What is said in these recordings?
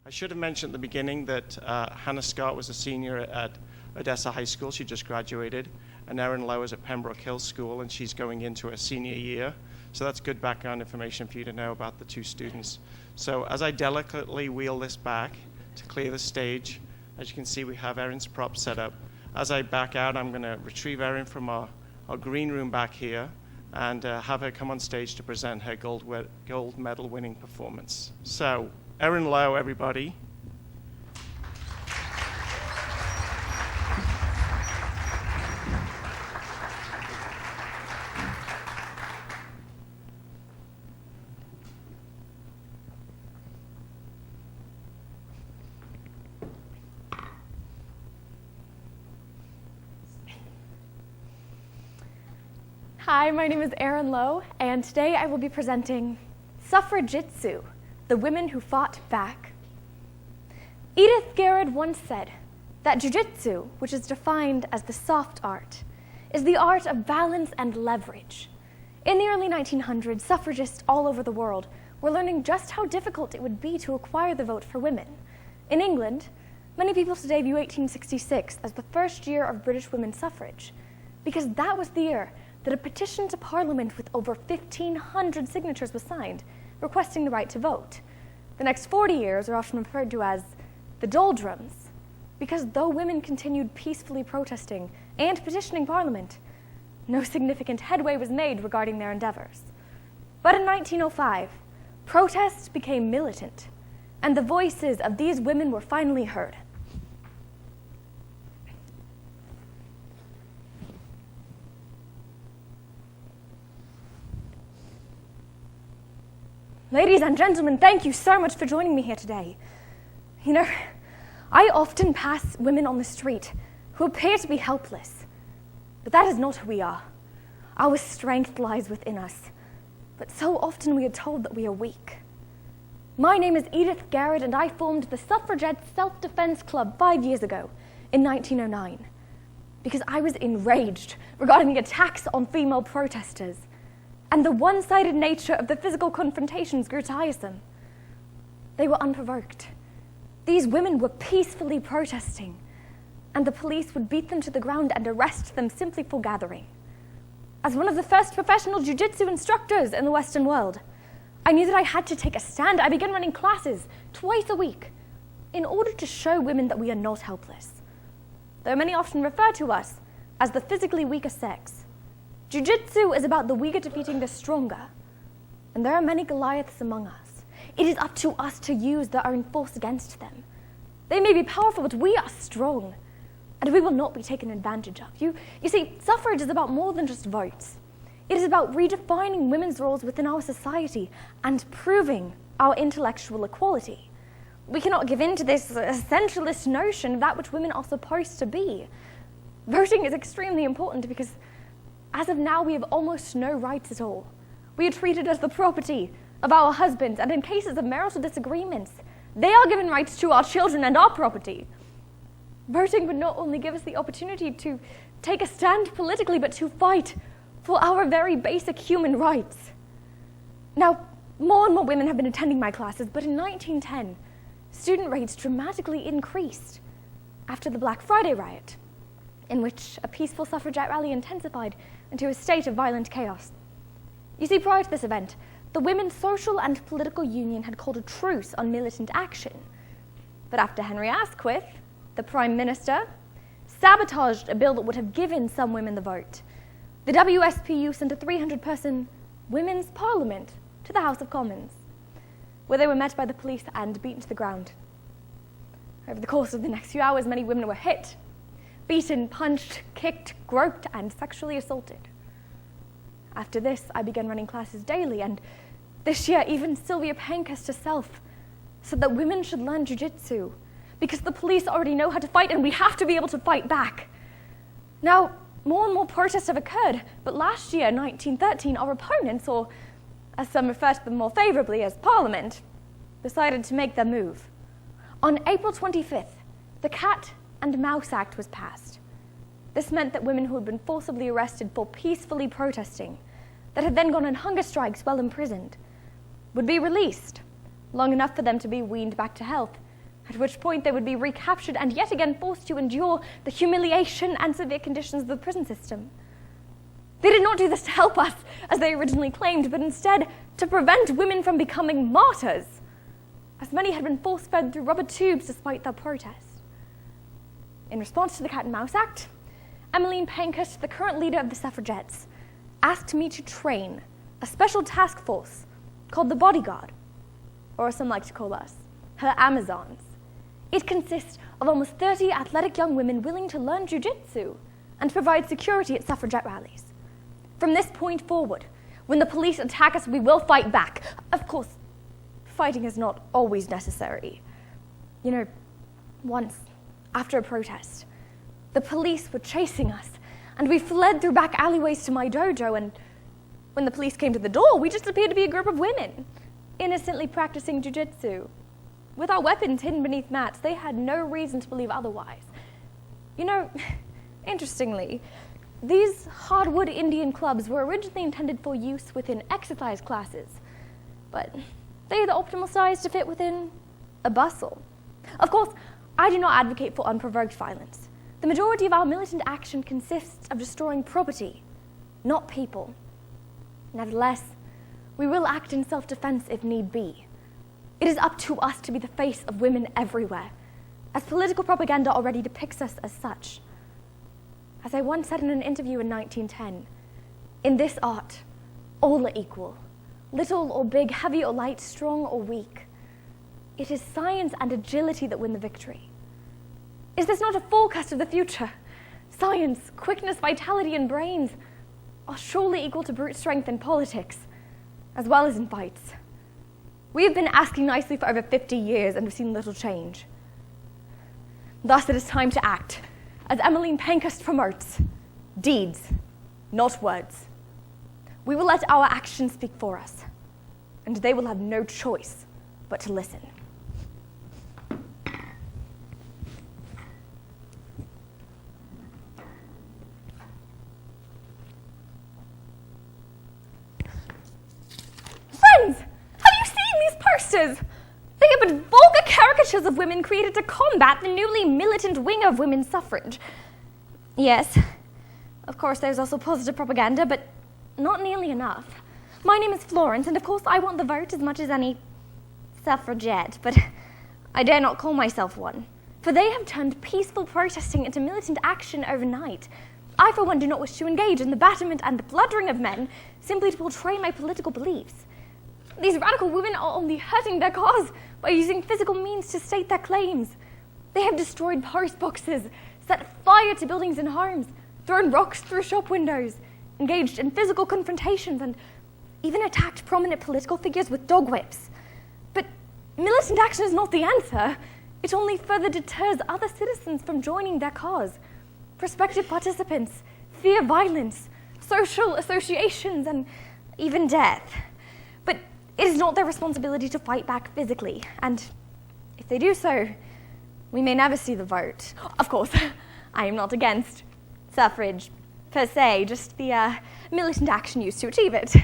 I should have mentioned at the beginning that Hannah Scott was a senior at Odessa High School. She just graduated. And Erin Lowe is at Pembroke Hill School, and she's going into her senior year. So that's good background information for you to know about the two students. So as I delicately wheel this back to clear the stage, as you can see, we have Erin's prop set up. As I back out, I'm going to retrieve Erin from our green room back here and have her come on stage to present her gold medal winning performance. So, Erin Lowe, everybody. Hi, my name is Erin Lowe, and today I will be presenting Suffrajitsu, the women who fought back. Edith Garrett once said that jiu-jitsu, which is defined as the soft art, is the art of balance and leverage. In the early 1900s, suffragists all over the world were learning just how difficult it would be to acquire the vote for women. In England, many people today view 1866 as the first year of British women's suffrage, because that was the year that a petition to Parliament with over 1,500 signatures was signed, requesting the right to vote. The next 40 years are often referred to as the doldrums, because though women continued peacefully protesting and petitioning Parliament, no significant headway was made regarding their endeavors. But in 1905, protests became militant, and the voices of these women were finally heard. Ladies and gentlemen, thank you so much for joining me here today. You know, I often pass women on the street who appear to be helpless, but that is not who we are. Our strength lies within us, but so often we are told that we are weak. My name is Edith Garrett, and I formed the Suffragette Self-Defense Club 5 years ago, in 1909, because I was enraged regarding the attacks on female protesters, and the one-sided nature of the physical confrontations grew tiresome. They were unprovoked. These women were peacefully protesting, and the police would beat them to the ground and arrest them simply for gathering. As one of the first professional jiu-jitsu instructors in the Western world, I knew that I had to take a stand. I began running classes twice a week in order to show women that we are not helpless. Though many often refer to us as the physically weaker sex, jiu-jitsu is about the weaker defeating the stronger, and there are many Goliaths among us. It is up to us to use their own force against them. They may be powerful, but we are strong, and we will not be taken advantage of. You see, suffrage is about more than just votes. It is about redefining women's roles within our society and proving our intellectual equality. We cannot give in to this essentialist notion of that which women are supposed to be. Voting is extremely important because as of now, we have almost no rights at all. We are treated as the property of our husbands, and in cases of marital disagreements, they are given rights to our children and our property. Voting would not only give us the opportunity to take a stand politically, but to fight for our very basic human rights. Now, more and more women have been attending my classes, but in 1910, student rates dramatically increased after the Black Friday riot, in which a peaceful suffragette rally intensified into a state of violent chaos. You see, prior to this event, the Women's Social and Political Union had called a truce on militant action. But after Henry Asquith, the Prime Minister, sabotaged a bill that would have given some women the vote, the WSPU sent a 300-person Women's Parliament to the House of Commons, where they were met by the police and beaten to the ground. Over the course of the next few hours, many women were hit, beaten, punched, kicked, groped, and sexually assaulted. After this, I began running classes daily, and this year, even Sylvia Pankhurst herself said that women should learn jiu-jitsu because the police already know how to fight, and we have to be able to fight back. Now, more and more protests have occurred, but last year, 1913, our opponents, or as some refer to them more favorably as Parliament, decided to make their move. On April 25th, the Cat and Mouse Act was passed. This meant that women who had been forcibly arrested for peacefully protesting, that had then gone on hunger strikes while imprisoned, would be released long enough for them to be weaned back to health at which point they would be recaptured and yet again forced to endure the humiliation and severe conditions of the prison system. They did not do this to help us, as they originally claimed, but instead to prevent women from becoming martyrs, as many had been force-fed through rubber tubes despite their protest. In response to the Cat and Mouse Act, Emmeline Pankhurst, the current leader of the suffragettes, asked me to train a special task force called the Bodyguard, or as some like to call us, her Amazons. It consists of almost 30 athletic young women willing to learn jiu-jitsu and provide security at suffragette rallies. From this point forward, when the police attack us, we will fight back. Of course, fighting is not always necessary. You know, once, after a protest, the police were chasing us, and we fled through back alleyways to my dojo, and when the police came to the door, we just appeared to be a group of women, innocently practicing jiu-jitsu. With our weapons hidden beneath mats, they had no reason to believe otherwise. You know, interestingly, these hardwood Indian clubs were originally intended for use within exercise classes, but they are the optimal size to fit within a bustle. Of course, I do not advocate for unprovoked violence. The majority of our militant action consists of destroying property, not people. Nevertheless, we will act in self-defense if need be. It is up to us to be the face of women everywhere, as political propaganda already depicts us as such. As I once said in an interview in 1910, in this art, all are equal, little or big, heavy or light, strong or weak. It is science and agility that win the victory. Is this not a forecast of the future? Science, quickness, vitality, and brains are surely equal to brute strength in politics, as well as in fights. We have been asking nicely for over 50 years and have seen little change. Thus, it is time to act. As Emmeline Pankhurst promotes, deeds, not words. We will let our actions speak for us, and they will have no choice but to listen. Friends, have you seen these posters? They are but vulgar caricatures of women created to combat the newly militant wing of women's suffrage. Yes, of course there's also positive propaganda, but not nearly enough. My name is Florence, and of course I want the vote as much as any suffragette, but I dare not call myself one, for they have turned peaceful protesting into militant action overnight. I, for one, do not wish to engage in the batterment and the bludgeoning of men simply to portray my political beliefs. These radical women are only hurting their cause by using physical means to state their claims. They have destroyed post boxes, set fire to buildings and homes, thrown rocks through shop windows, engaged in physical confrontations, and even attacked prominent political figures with dog whips. But militant action is not the answer. It only further deters other citizens from joining their cause. Prospective participants fear violence, social associations, and even death. But it is not their responsibility to fight back physically, and if they do so, we may never see the vote. Of course, I am not against suffrage per se, just the militant action used to achieve it.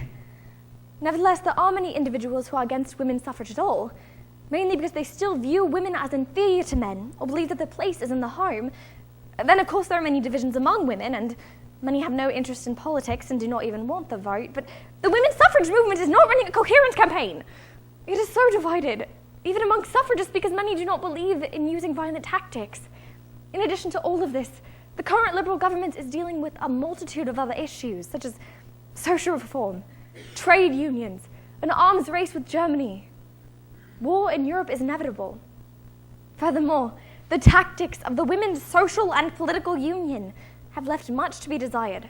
Nevertheless, there are many individuals who are against women's suffrage at all, mainly because they still view women as inferior to men or believe that their place is in the home. And then, of course, there are many divisions among women, and many have no interest in politics and do not even want the vote, but the women's suffrage movement is not running a coherent campaign. It is so divided, even among suffragists, because many do not believe in using violent tactics. In addition to all of this, the current Liberal government is dealing with a multitude of other issues, such as social reform, trade unions, an arms race with Germany. War in Europe is inevitable. Furthermore, the tactics of the Women's Social and Political Union have left much to be desired.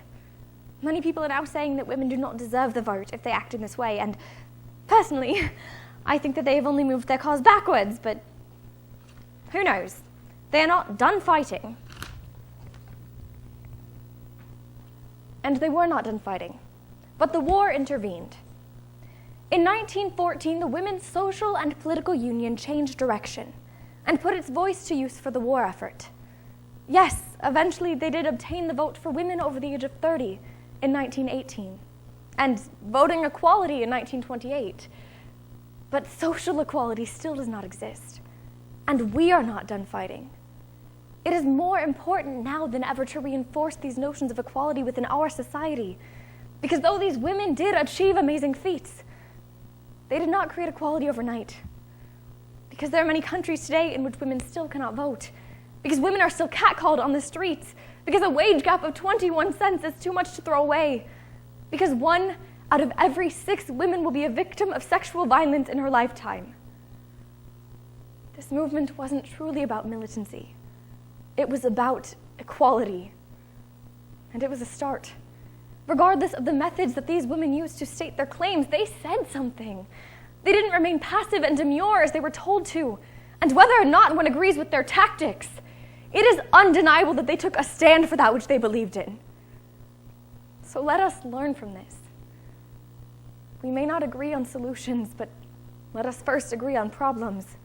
Many people are now saying that women do not deserve the vote if they act in this way, and personally, I think that they have only moved their cause backwards, but who knows? They are not done fighting. And they were not done fighting, but the war intervened. In 1914, the Women's Social and Political Union changed direction and put its voice to use for the war effort. Yes, eventually they did obtain the vote for women over the age of 30 in 1918, and voting equality in 1928. But social equality still does not exist. And we are not done fighting. It is more important now than ever to reinforce these notions of equality within our society. Because though these women did achieve amazing feats, they did not create equality overnight. Because there are many countries today in which women still cannot vote. Because women are still catcalled on the streets. Because a wage gap of 21 cents is too much to throw away. Because 1 out of every 6 women will be a victim of sexual violence in her lifetime. This movement wasn't truly about militancy. It was about equality. And it was a start. Regardless of the methods that these women used to state their claims, they said something. They didn't remain passive and demure as they were told to. And whether or not one agrees with their tactics, it is undeniable that they took a stand for that which they believed in. So let us learn from this. We may not agree on solutions, but let us first agree on problems,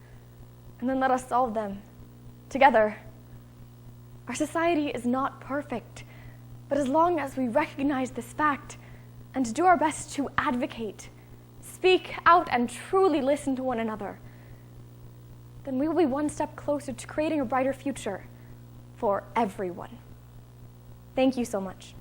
and then let us solve them together. Our society is not perfect, but as long as we recognize this fact and do our best to advocate, speak out, and truly listen to one another, then we will be one step closer to creating a brighter future for everyone. Thank you so much.